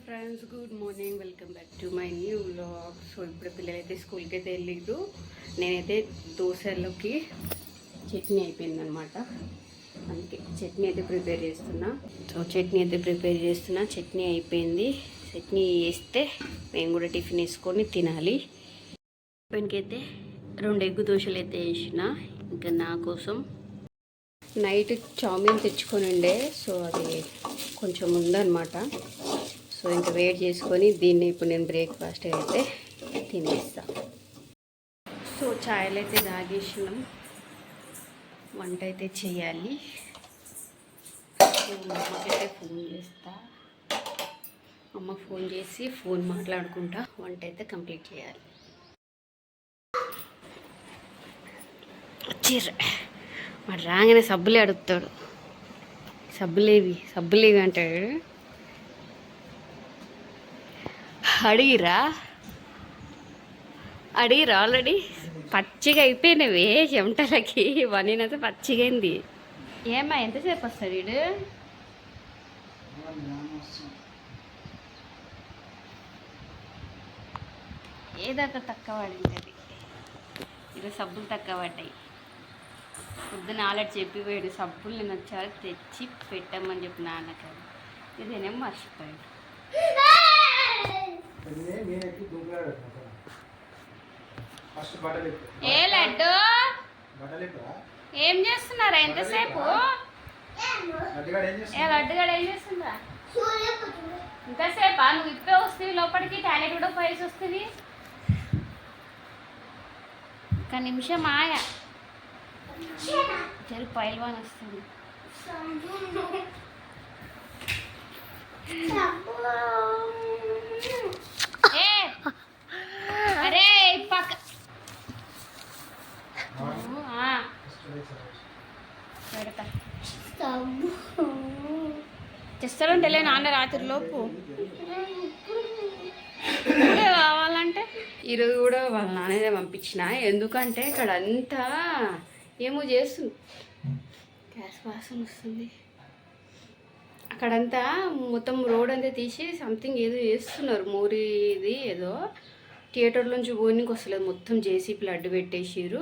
Friends, good morning. Welcome back to my new vlog. So ఇప్పుడు పిల్లలైతే స్కూల్కి అయితే వెళ్ళిదు. నేనైతే దోశలోకి చట్నీ అయిపోయిందనమాట. అందుకే చట్నీ అయితే ప్రిపేర్ చేస్తున్నా. చట్నీ అయిపోయింది. చట్నీ వేస్తే మేము కూడా టిఫిన్ వేసుకొని తినాలి. టిఫిన్కైతే 2 ఎగ్ దోశలు అయితే వేసిన. ఇంకా నా కోసం నైట్ చామిన్ తెచ్చుకొని ఉండే, సో అది కొంచెం ఉందన్నమాట. సో ఇంకా వెయిట్ చేసుకొని దీన్ని ఇప్పుడు నేను బ్రేక్ఫాస్ట్ అయితే తినేస్తా. సో ఛాయలు అయితే తాగేసినాం, వంట అయితే చేయాలి. అమ్మకైతే ఫోన్ చేస్తా. అమ్మకు ఫోన్ చేసి ఫోన్ మాట్లాడుకుంటా వంట అయితే కంప్లీట్ చేయాలి. వాడు రాగానే సబ్బులే అడుగుతాడు. సబ్బులేవి అంటాడు. అడిగిరా ఆల్రెడీ పచ్చిగా అయిపోయినవే చెమటలకి. వనినైతే పచ్చిగా అయింది. ఏమ్మా ఎంతసేపు వస్తాడు వీడు? ఏదాకా తక్కువ పడింది అది. ఇది సబ్బులు తక్కువ పడ్డాయి. పొద్దున ఆల్రెడీ చెప్పిపోయాడు సబ్బులు నేను వచ్చారు తెచ్చి పెట్టామని చెప్పి నాన్నకి. ఇదేనేమో మర్చిపోయాడు. ఏ లడ్డు ఏం చేస్తున్నారా? ఎంతసేపు? లడ్డుగాడు ఏం చేస్తుందా? ఇంతసేపా? నువ్వు ఇప్పే వస్తుంది లోపలికి, టాయిలెట్ కూడా పోయేసి వస్తుంది. ఒక నిమిషం ఆయా చెరు పైల్వాన్ వస్తుంది. అరే పక్క పెడతా చేస్తాడంటేలే నాన్న రాత్రి లోపు కావాలంటే. ఈరోజు కూడా వాళ్ళ నాన్ననే పంపించిన. ఎందుకంటే ఇక్కడ అంతా ఏమో చేస్తుంది, గ్యాస్ వాసన వస్తుంది. అక్కడంతా మొత్తం రోడ్ అంతా తీసి సంథింగ్ ఏదో చేస్తున్నారు. మోరీది ఏదో థియేటర్ నుంచి పోనీకి వస్తలేదు. మొత్తం జేసీపీలు అడ్డు పెట్టేసిరు.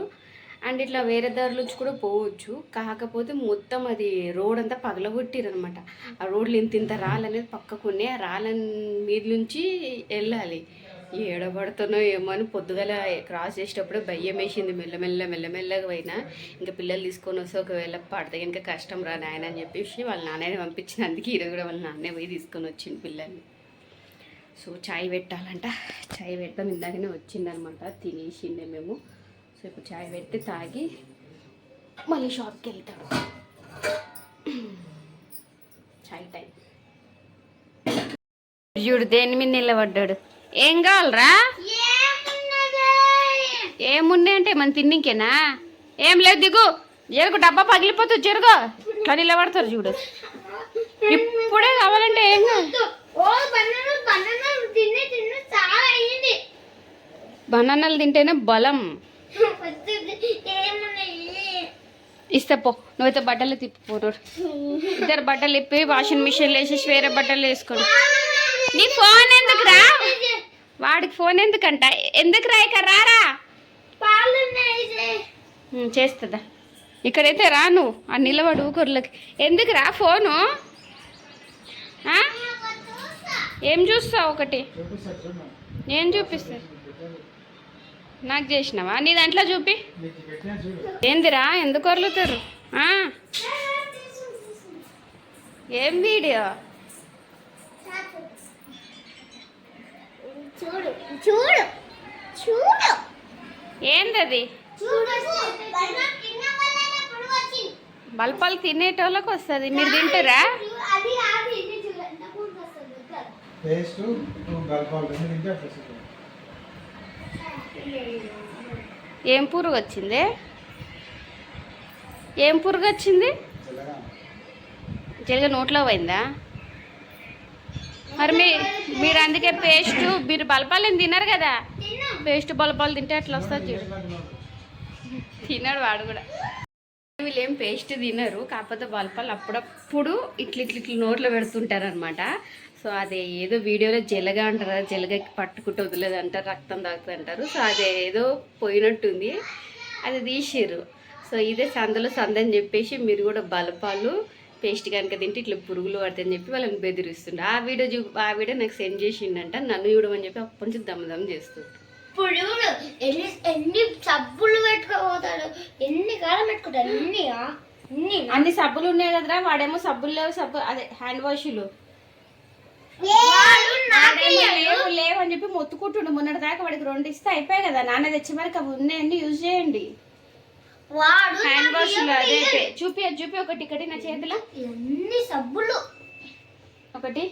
అండ్ ఇట్లా వేరే దారి నుంచి కూడా పోవచ్చు. కాకపోతే మొత్తం అది రోడ్ అంతా పగలగొట్టిరు అనమాట. ఆ రోడ్లు ఇంత రాళ్ళనేది పక్కకునే, ఆ రాళ్ళ మీద నుంచి వెళ్ళాలి. ఏడబడుతున్నో ఏమో అని పొద్దుగల క్రాస్ చేసేటప్పుడే భయం వేసింది. మెల్లమెల్లగా పోయినా ఇంకా పిల్లలు తీసుకొని వస్తే ఒకవేళ పడితే ఇంకా కష్టం రా నాయన అని చెప్పేసి వాళ్ళ నాన్నని పంపించిన. అందుకే ఈరోజు కూడా వాళ్ళ నాన్నే పోయి తీసుకొని వచ్చింది పిల్లల్ని. సో చాయ్ పెట్టాలంట. చాయ్ పెడతాం. ఇందాకనే వచ్చిందనమాట, తినేసిండే మేము. సో ఇప్పుడు చాయ్ పెడితే తాగి మళ్ళీ షాప్కి వెళ్తాడు. చాయ్ టైం. చూడు దేని మీద నిలబడ్డాడు. ఏం కావాలరా? ఏమున్నాయి అంటే మన తిన్నికేనా? ఏం లేదు, దిగు. జరుగు, డబ్బా పగిలిపోతుంది. జరుగు. ఇట్లా నిలబడతారు చూడు. ఇప్పుడే కావాలంటే ఏం కాదు. బనానాలు తింటేనే బలం. ఇస్తా పో. నువ్వైతే బట్టలు తిప్పిపోరు. ఇద్దరు బట్టలు ఇప్పి వాషింగ్ మిషన్లో వేసేసి వేరే బట్టలు వేసుకోండి. నీ ఫోన్ ఎందుకురా? వాడికి ఫోన్ ఎందుకంట? ఎందుకు రా? ఇక్కడ రారా చేస్తుందా? ఇక్కడైతే రాను. ఆ నిలబడు ఊకర్లకి. ఎందుకురా ఫోను? ఏం చూస్తావు? ఒకటి నేను చూపిస్తా. నాకు చేసినావా? నీ దాంట్లో చూపి. ఏందిరా? ఎందుకు వరులుతారు? ఏం వీడియో? చూడు చూడు చూడు. ఏందది? బల్పాలు తినేటోళ్ళకి వస్తుంది. మీరు తింటారా? ఏం పురుగు వచ్చింది? ఏం పురుగు వచ్చింది? జల్గా నోట్లో పోయిందా? మరి మీరు అందుకే పేస్ట్, మీరు బలపాలు తిన్నారు కదా, పేస్ట్ బలపాలు తింటే అట్లా వస్తుంది చూడు. తిన్నాడు వాడు కూడా. వీళ్ళు ఏం పేస్ట్ తినరు, కాకపోతే బల్పాలు అప్పుడప్పుడు ఇట్లా నోట్లో పెడుతుంటారు అనమాట. సో అదే ఏదో వీడియోలో జలగ అంటారు, జలగకి పట్టుకుంటూ వదిలేదు అంటారు, రక్తం తాగుతుంది అంటారు. సో అదే ఏదో పోయినట్టుంది, అది తీసిర్రు. సో ఇదే సందలో సందని చెప్పేసి మీరు కూడా బలపాలు పేస్ట్ కనుక తింటే ఇట్లా పురుగులు పడతాయని చెప్పి వాళ్ళని బెదిరిస్తుండే. ఆ వీడియో నాకు సెండ్ చేసిండంట, నన్ను చూడమని చెప్పి అప్పటి నుంచి దమ్ చేస్తుంటాడు. ఇప్పుడు ఎన్ని సబ్బులు పెట్టుకోపోతాడు, ఎన్ని కాలం పెట్టుకుంటాడు, అన్ని సబ్బులు ఉన్నాయి కదరా, వాడేమో సబ్బులు లేవు, సబ్బు అదే హ్యాండ్ వాష్లు లేవు అని చెప్పి మొత్తుకుంటుండు. మొన్నటి దాకా వాడికి 2 ఇస్తే అయిపోయాయి కదా, నాన్న తెచ్చే వరకు అవి ఉన్నాయండి, యూజ్ చేయండి. హ్యాండ్ వాష్లు అదే చూపి ఒకటి ఇక్కడ నా చేతిలో ఎన్ని సబ్బులు, ఒకటి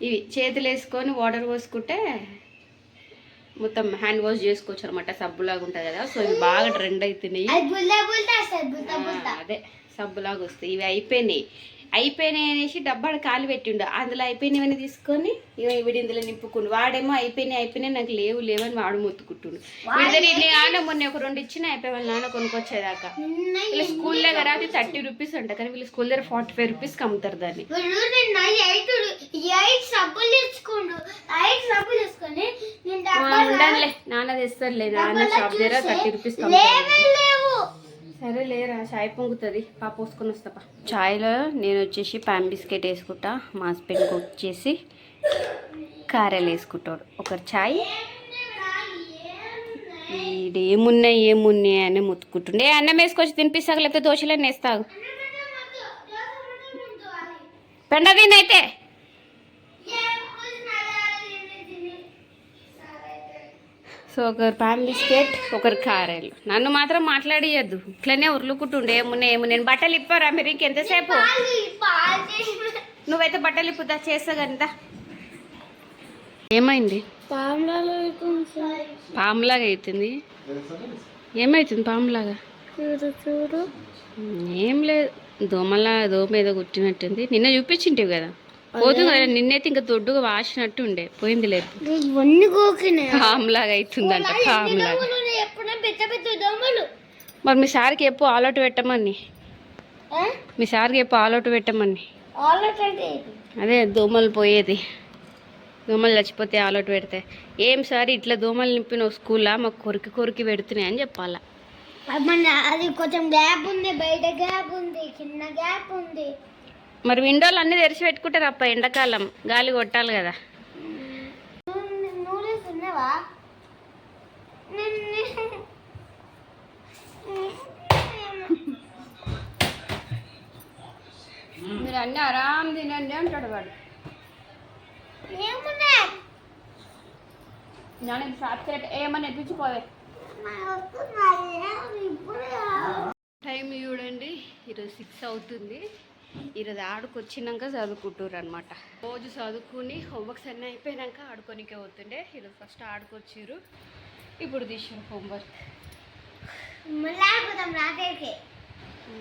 ఇవి చేతులు వేసుకొని వాటర్ పోసుకుంటే మొత్తం హ్యాండ్ వాష్ చేసుకోవచ్చు అనమాట, సబ్బులాగా ఉంటుంది కదా. సో ఇవి బాగా ట్రెండ్ అవుతున్నాయి, అదే సబ్బులాగా వస్తాయి. ఇవి అయిపోయినాయి అనేసి డబ్బాడు కాలు పెట్టిండు, అందులో అయిపోయినవన్నీ తీసుకొని వీడి ఇందులో నింపుకుండు. వాడేమో అయిపోయినాయి నాకు లేవు అని వాడు మొత్తుకుంటుండు. వీడి నాన్న మొన్న ఒక 2 ఇచ్చినా అయిపోయి వాళ్ళ నాన్న కొనుక్కొచ్చేదాకా. వీళ్ళ స్కూల్ దగ్గర అది 30 రూపీస్ అంట, కానీ వీళ్ళ స్కూల్ దగ్గర 45 రూపీస్కి అమ్ముతారు దాన్ని. ఉండాలే నాన్న తెస్తారులే, నాన్న షాప్ దగ్గర 30 రూపీస్ సరే లేరా, చాయ్ పొంగుతుంది, పోసుకొని వస్తాపా. చాయ్లో నేను వచ్చేసి పాన్ బిస్కెట్ వేసుకుంటా, మా హస్బెండ్కి వచ్చేసి కారెలు వేసుకుంటాడు. ఒకరు చాయ్, ఇది ఏమున్నాయి అని ముత్తుకుంటుండే. అన్నం వేసుకొచ్చి తినిపిస్తాక, లేకపోతే దోశలన్నీ వేస్తావు. పెండ తినైతే సో ఒకరు పాన్ బిస్కెట్, ఒకరు కారెలు. నన్ను మాత్రం మాట్లాడియద్దు, ఇట్లనే ఉర్లుకుంటుండే. ఏమున్నాయి నేను బట్టలు ఇప్పారా మీరు ఇంకెంతసేపు? నువ్వైతే బట్టలు ఇప్పుదా చేస్తా కదా. ఏమైంది? పాములాగా అవుతుంది. ఏమవుతుంది పాములాగా? ఏం లేదు, దోమ ఏదో కుట్టినట్టుంది. నిన్న చూపించింటివి కదా, పోతుంది కదా. నిన్నైతే ఇంకా దొడ్డుగా వాసినట్టు ఉండే, పోయింది లేదు. పాములాగా అవుతుందంట, పాములాగా. మరి మీ సార్కి ఎప్పుడు ఆల్అౌట్ పెట్టమని, అదే దోమలు పోయేది, దోమలు చచ్చిపోతే ఆల్అౌట్ పెడితే. ఏం సార్ ఇట్లా దోమలు నింపిన స్కూల్లో మాకు కొరికి పెడుతున్నాయి అని చెప్పాలా. అది కొంచెం గ్యాప్ ఉంది, బయట గ్యాప్ ఉంది, కింద గ్యాప్ ఉంది. మరి విండోలు అన్నీ తెరిచి పెట్టుకుంటారు అప్ప, ఎండాకాలం గాలి కొట్టాలి కదా. మీరు అన్నీ ఆరాం తినండి అంటాడు వాడు. ఏమన్నా నేర్పించిపోవే. టైం చూడండి, ఈరోజు 6 అవుతుంది. ఈరోజు ఆడుకొచ్చినాక చదువుకుంటారు అనమాట. రోజు చదువుకుని హోంవర్క్స్ అన్నీ అయిపోయినాక ఆడుకోనికే పోతుండే. ఈరోజు ఫస్ట్ ఆడుకొచ్చిర్రు, ఇప్పుడు తీసారు హోంవర్క్.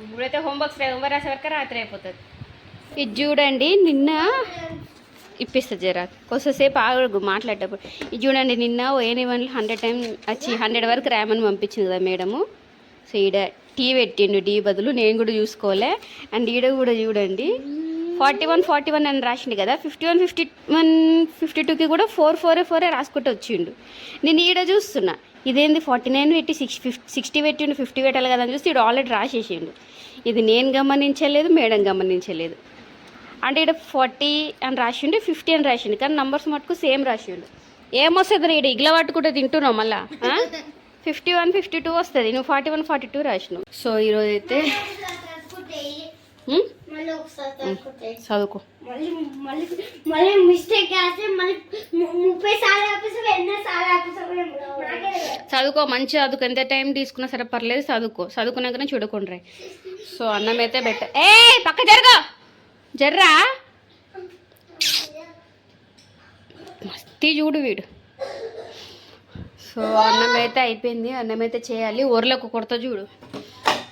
ఇప్పుడైతే హోంవర్క్ రాసే వరకు రాత్రి అయిపోతుంది. ఇది చూడండి, నిన్న ఇప్పిస్తా జరా కొంచెంసేపు ఆగు మాట్లాడేటప్పుడు. ఇది చూడండి, నిన్న ఓఎన్1 100 టైం వచ్చి 100 వరకు ర్యామని పంపించింది కదా మేడము. సో ఈడ టీ పెట్టిండు, టీ బదులు నేను కూడా చూసుకోలే. అండ్ ఈడ కూడా చూడండి 41 అని రాసిండు కదా, 51 51 52కి కూడా 4 రాసుకుంటూ వచ్చిండు. నేను ఈడ చూస్తున్నా ఇదేంది 49 పెట్టి 60 పెట్టిండు, 50 పెట్టాలి కదా అని చూస్తే ఈడ ఆల్రెడీ రాసేసిండు. ఇది నేను గమనించలేదు, మేడం గమనించలేదు. అంటే ఇక్కడ 40 అని రాసిండు, 50 అని రాసిండు, కానీ నంబర్స్ మటుకు సేమ్ రాసిండు. ఏమొస్తుంది ఇక్కడ ఇగ్ల పట్టుకుంటే తింటున్నావు మళ్ళా. 51 52 వస్తుంది, నువ్వు 41 42 రాసినావు. సో ఈరోజు అయితే చదువుకో. చదువుకో, మంచి చదువుకో, ఎంత టైం తీసుకున్నా సరే పర్లేదు, చదువుకున్నాకనే చూడకుండా. సో అన్నం అయితే ఏ పక్క జర్రా మస్తీ చూడు వీడు. సో అన్నం అయితే అయిపోయింది, అన్నం అయితే చేయాలి. ఊర్లోకి కొడతా చూడు,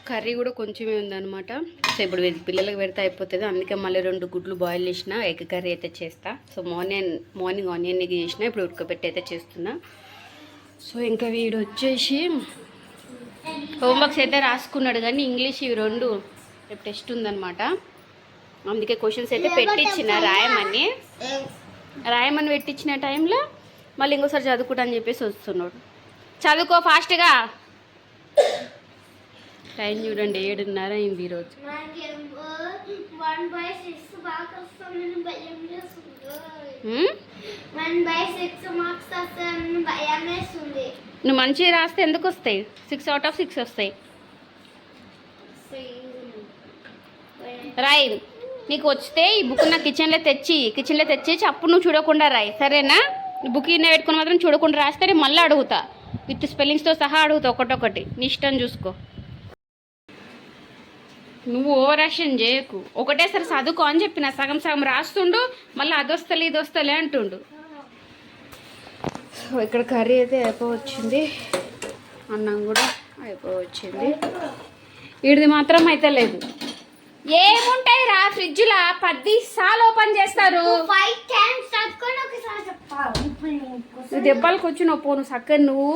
కర్రీ కూడా కొంచెమే ఉందన్నమాట. సో ఇప్పుడు పిల్లలకు పెడితే అయిపోతుంది, అందుకే మళ్ళీ 2 గుడ్లు బాయిల్ చేసిన, ఎగ్ కర్రీ అయితే చేస్తా. సో మార్నింగ్ ఆనియన్ ఎగ్ చేసిన, ఇప్పుడు ఉడకబెట్టి అయితే చేస్తున్నా. సో ఇంకా వీడు వచ్చేసి హోంవర్క్స్ అయితే రాసుకున్నాడు, కానీ ఇంగ్లీష్ ఇవి 2 రేపు టెస్ట్ ఉందన్నమాట. అందుకే క్వశ్చన్స్ అయితే పెట్టించిన రాయమని పెట్టించిన టైంలో మళ్ళీ ఇంకోసారి చదువుకుంటా అని చెప్పేసి వస్తున్నాడు. చదువుకో ఫాస్ట్గా. టైం చూడండి 7:30 అయింది ఈరోజు. నువ్వు మంచిగా రాస్తే ఎందుకు వస్తాయి? 6 out of 6 వస్తాయి. రాయి. నీకు వస్తే ఈ బుక్ నా కిచెన్లో తెచ్చి అప్పుడు నువ్వు చూడకుండా రాయి, సరేనా? బుక్ ఇన్న పెట్టుకుని మాత్రం చూడకుండా రాస్తే నేను మళ్ళీ అడుగుతా, విత్ స్పెల్లింగ్స్తో సహా అడుగుతా ఒకటొకటి. నీ ఇష్టం చూసుకో. నువ్వు ఓవర్ యాక్షన్ చేయకు. ఒకటేసారి చదువుకో అని చెప్పిన. సగం సగం రాస్తుండు, మళ్ళీ అదొస్తలే ఇదొస్తలే అంటుండు. సో ఇక్కడ కర్రీ అయితే అయిపోవచ్చింది, అన్నం కూడా అయిపోవచ్చింది. వీడిది మాత్రం అయితే లేదు. ఏముంటాయి రా ఫ్రిడ్జ్లో 10 సార్లు ఓపెన్ చేస్తారు. దెబ్బలకు వచ్చి నువ్వు పోను చక్కగా నువ్వు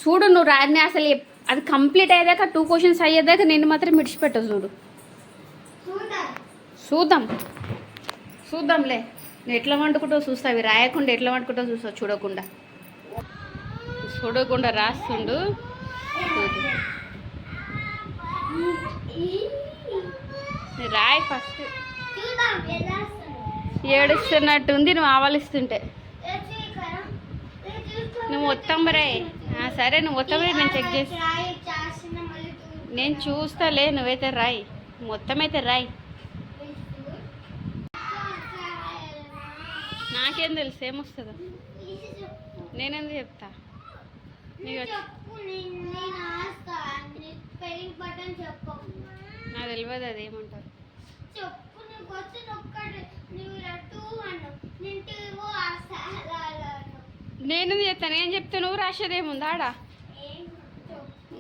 చూడు. నువ్వు రాని అసలు అది కంప్లీట్ అయ్యేదాకా 2 క్వశ్చన్స్ అయ్యేదాకా నేను మాత్రం విడిచిపెట్టవు. చూద్దాంలే. నువ్వు ఎట్లా వండుకుంటావు చూస్తావు. అవి రాయకుండా ఎట్లా వండుకుంటావు చూస్తావు. చూడకుండా రాస్తుండు. రాయి ఫస్ట్. ఏడుస్తున్నట్టుంది నువ్వు ఆవలిస్తుంటే. నువ్వు మొత్తం రాయి. సరే నువ్వు మొత్తం రాయి, నేను చెక్ చేసి నేను చూస్తాలే. నువ్వైతే రాయి, మొత్తం అయితే రాయి. నాకేం తెలుసు ఏమొస్తుందో. నేనెందుకు చెప్తా? నాకు తెలియదు అది ఏమంటారు. నేను చెప్తాను. ఏం చెప్తా? నువ్వు రాసేది ఏముంది ఆడ?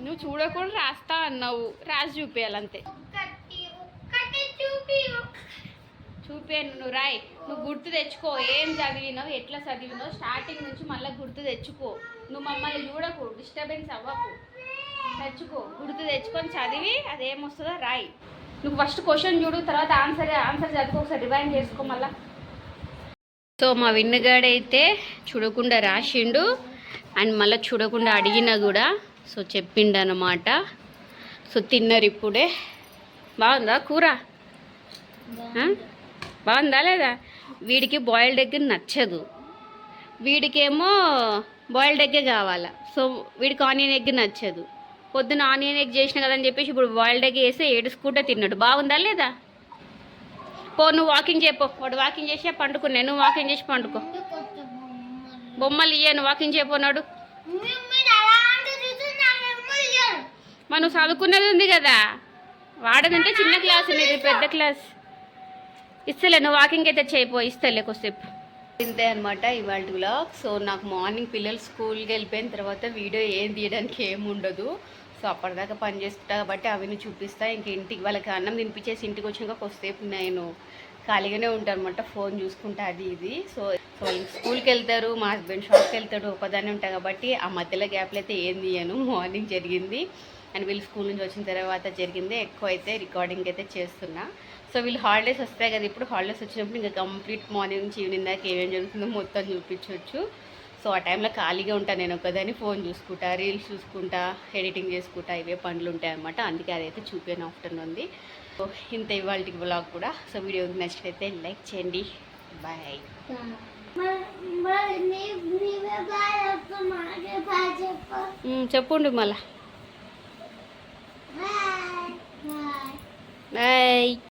నువ్వు చూడకుండా రాస్తా అన్నావు, రాసి చూపించాలంతే. చూపాను, నువ్వు రాయి. నువ్వు గుర్తు తెచ్చుకో ఏం చదివినావు, ఎట్లా చదివినావు, స్టార్టింగ్ నుంచి మళ్ళీ గుర్తు తెచ్చుకో. నువ్వు మమ్మల్ని చూడకు, డిస్టర్బెన్స్ అవ్వకు. గుర్తు తెచ్చుకొని చదివి అదేమొస్తుందో రాయి. నువ్వు ఫస్ట్ క్వశ్చన్ చూడు, తర్వాత ఆన్సర్ చదువుకో, ఒకసారి రివైండ్ చేసుకో మళ్ళా. సో మా విన్నగాడైతే చూడకుండా రాసిండు అండ్ మళ్ళీ చూడకుండా అడిగినా కూడా సో చెప్పిండు అన్నమాట. సో తిన్నారు ఇప్పుడే. బాగుందా కూర? బాగుందా లేదా? వీడికి బాయిల్డ్ ఎగ్ నచ్చదు, వీడికేమో బాయిల్డ్ ఎగ్గే కావాలా. సో వీడికి ఆనియన్ ఎగ్ నచ్చదు. పొద్దున ఆనియన్ ఎగ్ చేసిన కదని చెప్పేసి ఇప్పుడు బాయిల్డ్ ఎగ్ వేస్తే ఏడుచుకుంటే తిన్నాడు. బాగుందా లేదా? పో నువ్వు వాకింగ్ చేయపో. వాడు వాకింగ్ చేసే పండుకున్నా, నువ్వు వాకింగ్ చేసి పండుకో. బొమ్మలు ఇయ్యను, వాకింగ్ చేయపోనాడు. మరి నువ్వు చదువుకున్నది ఉంది కదా, వాడదంటే చిన్న క్లాస్, ఇది పెద్ద క్లాస్. ఇస్తలే, నువ్వు వాకింగ్ అయితే చేయిపో, ఇస్తలే కొద్దిసేపు. ఇంతే అనమాట ఇవాళ వ్లాగ్. సో నాకు మార్నింగ్ పిల్లలు స్కూల్కి వెళ్ళిపోయిన తర్వాత వీడియో ఏం తీయడానికి ఏముండదు. సో అప్పటిదాకా పని చేస్తా కాబట్టి అవిని చూపిస్తా. ఇంక ఇంటికి వాళ్ళకి అన్నం తినిపించేసి ఇంటికి వచ్చినాక కొద్దిసేపు నేను ఖాళీగానే ఉంటాను అనమాట, ఫోన్ చూసుకుంటా అది ఇది. సో వాళ్ళకి స్కూల్కి వెళ్తారు, మా హస్బెండ్ షాప్కి వెళ్తాడు, ఒకదాన్ని ఉంటాయి కాబట్టి ఆ మధ్యలో గ్యాప్లో అయితే ఏం తీయను. మార్నింగ్ జరిగింది అండ్ వీళ్ళు స్కూల్ నుంచి వచ్చిన తర్వాత జరిగింది ఎక్కువ అయితే రికార్డింగ్ అయితే చేస్తున్నా. సో వీళ్ళు హాలిడేస్ వస్తాయి కదా, ఇప్పుడు హాలిడేస్ వచ్చినప్పుడు ఇంకా కంప్లీట్ మార్నింగ్ నుంచి ఈవినింగ్ దాకా ఏమేమి జరుగుతుందో మొత్తం చూపించవచ్చు. సో ఆ టైంలో ఖాళీగా ఉంటాను నేను ఒకదాన్ని, ఫోన్ చూసుకుంటా, రీల్స్ చూసుకుంటా, ఎడిటింగ్ చేసుకుంటా, ఇవే పనులు ఉంటాయి అన్నమాట. అందుకే అదైతే చూపాను ఆఫ్టర్నూన్ ఉంది. సో ఇంత ఇవాళ వ్లాగ్ కూడా. సో వీడియో నచ్చినట్లయితే లైక్ చేయండి. బాయ్. చెప్పండి మళ్ళీ.